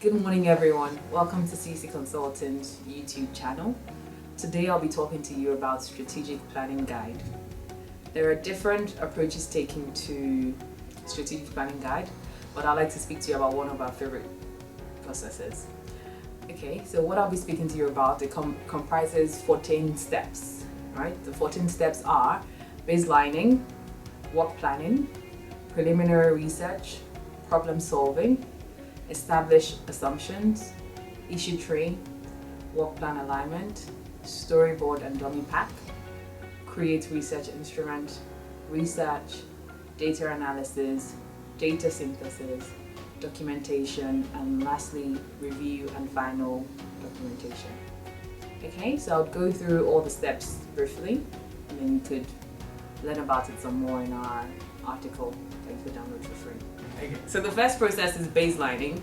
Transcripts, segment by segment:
Good morning, everyone. Welcome to CC Consultants YouTube channel. Today I'll be talking to you about strategic planning guide. There are different approaches taken to strategic planning guide, but I'd like to speak to you about one of our favorite processes. Okay, so what I'll be speaking to you about, it comprises 14 steps, right? The 14 steps are baselining, work planning, preliminary research, problem solving, establish assumptions, issue tree, work plan alignment, storyboard and dummy pack, create research instrument, research, data analysis, data synthesis, documentation, and lastly, review and final documentation. Okay, so I'll go through all the steps briefly, and then you could learn about it some more in our article that you could download for free. Okay, so the first process is baselining.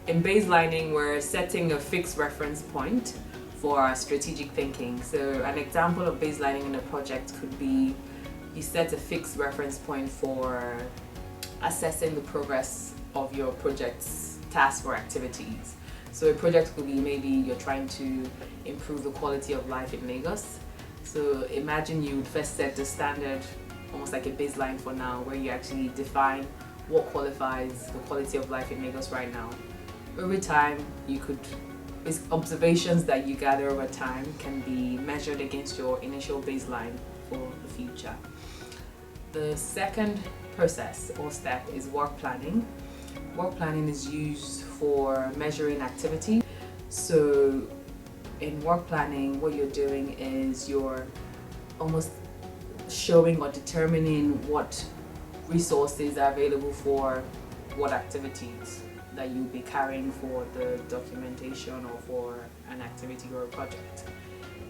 In baselining, we're setting a fixed reference point for our strategic thinking. So an example of baselining in a project could be you set a fixed reference point for assessing the progress of your project's tasks or activities. So a project could be maybe you're trying to improve the quality of life in Lagos. So imagine you would first set the standard, almost like a baseline for now, where you actually define what qualifies the quality of life in Lagos right now. Over time, observations that you gather over time can be measured against your initial baseline for the future. The second process or step is work planning. Work planning is used for measuring activity. So in work planning, what you're doing is you're almost showing or determining what resources are available for what activities that you'll be carrying for the documentation or for an activity or a project.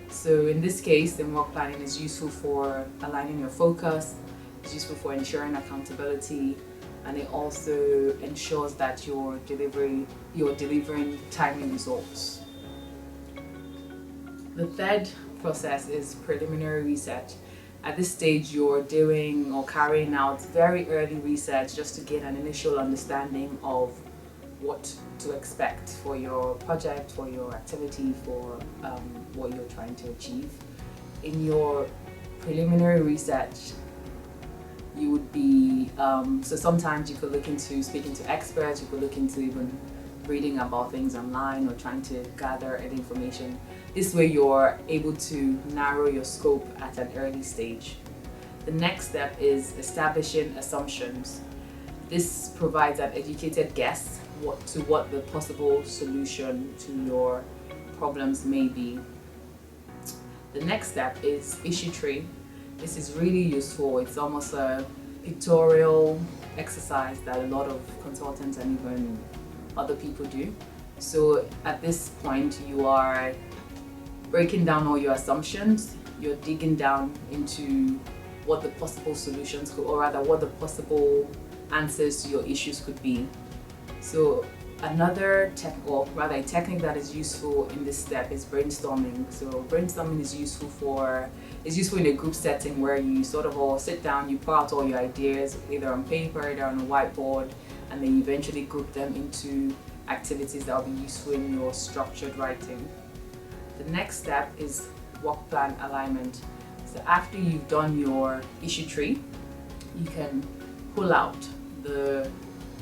So in this case, then work planning is useful for aligning your focus, it's useful for ensuring accountability, and it also ensures that you're delivering timely results. The third process is preliminary research. At this stage, you're doing or carrying out very early research just to get an initial understanding of what to expect for your project, for your activity, for what you're trying to achieve. In your preliminary research, you would be, so sometimes you could look into speaking to experts, you could look into even reading about things online or trying to gather any information. This way you're able to narrow your scope at an early stage. The next step is establishing assumptions. This provides an educated guess what the possible solution to your problems may be. The next step is issue tree. This is really useful. It's almost a pictorial exercise that a lot of consultants and even other people do. So at this point, you are breaking down all your assumptions, you're digging down into what the possible solutions could, or rather what the possible answers to your issues could be. So another a technique that is useful in this step is brainstorming. So brainstorming is useful in a group setting where you sort of all sit down, you pour out all your ideas either on paper, either on a whiteboard, and then you eventually group them into activities that will be useful in your structured writing. The next step is work plan alignment. So after you've done your issue tree, you can pull out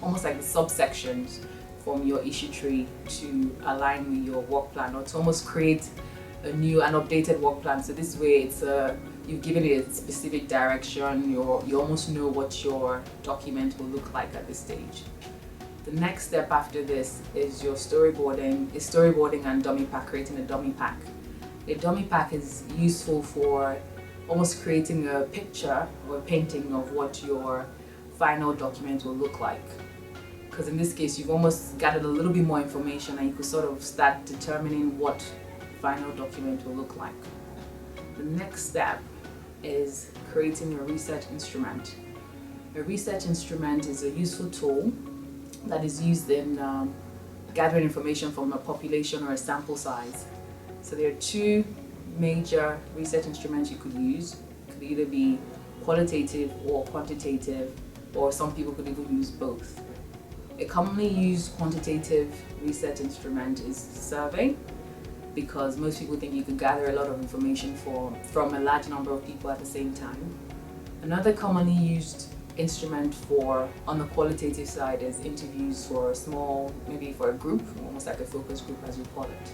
almost like the subsections from your issue tree to align with your work plan, or to almost create an updated work plan. So this way you've given it a specific direction, you almost know what your document will look like at this stage. The next step after this is your storyboarding and dummy pack, creating a dummy pack. A dummy pack is useful for almost creating a picture or a painting of what your final document will look like. Because in this case, you've almost gathered a little bit more information and you could sort of start determining what the final document will look like. The next step is creating a research instrument. A research instrument is a useful tool that is used in gathering information from a population or a sample size. So there are two major research instruments you could use. It could either be qualitative or quantitative, or some people could even use both. A commonly used quantitative research instrument is survey, because most people think you can gather a lot of information from a large number of people at the same time. Another commonly used instrument on the qualitative side is interviews for a small, maybe for a group, almost like a focus group as we call it.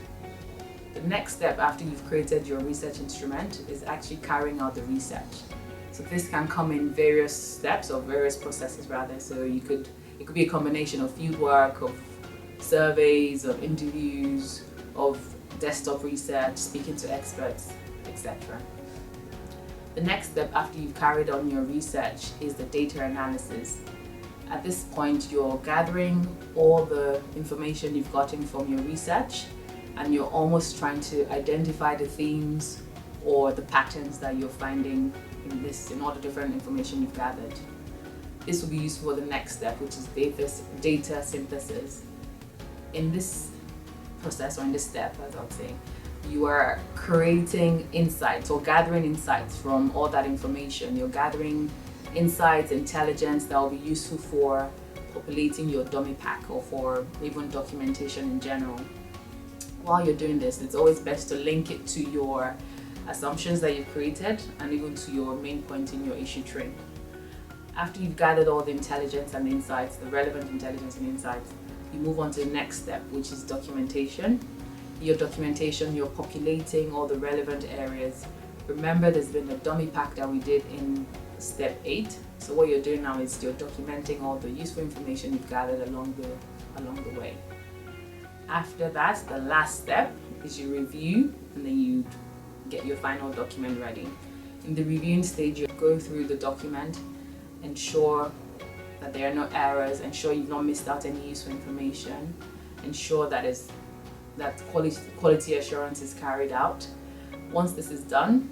The next step after you've created your research instrument is actually carrying out the research. So this can come in various steps, or various processes rather. So it could be a combination of fieldwork, of surveys, of interviews, of desktop research, speaking to experts, etc. The next step after you've carried on your research is the data analysis. At this point, you're gathering all the information you've gotten from your research, and you're almost trying to identify the themes or the patterns that you're finding in all the different information you've gathered. This will be used for the next step, which is data synthesis. In this process, or in this step, as I would say, you are creating insights or gathering insights from all that information. You're gathering insights, intelligence that will be useful for populating your dummy pack, or for even documentation in general. While you're doing this, it's always best to link it to your assumptions that you've created, and even to your main point in your issue tree. After you've gathered all the intelligence and insights, the relevant intelligence and insights, you move on to the next step, which is documentation. Your documentation, you're populating all the relevant areas. Remember, there's been a dummy pack that we did in step 8. So what you're doing now is you're documenting all the useful information you've gathered along the way. After that, the last step is you review, and then you get your final document ready. In the reviewing stage, you go through the document, ensure that there are no errors, ensure you've not missed out any useful information, ensure that quality assurance is carried out. Once this is done,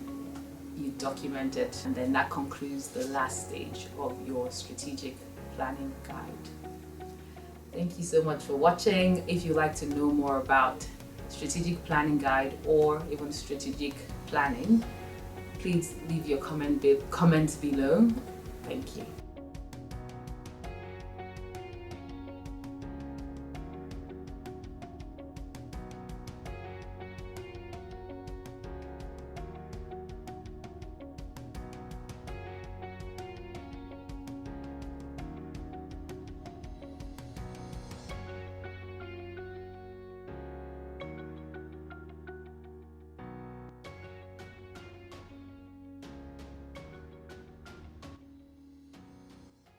you document it, and then that concludes the last stage of your strategic planning guide. Thank you so much for watching. If you'd like to know more about strategic planning guide or even strategic planning, please leave your comments below. Thank you.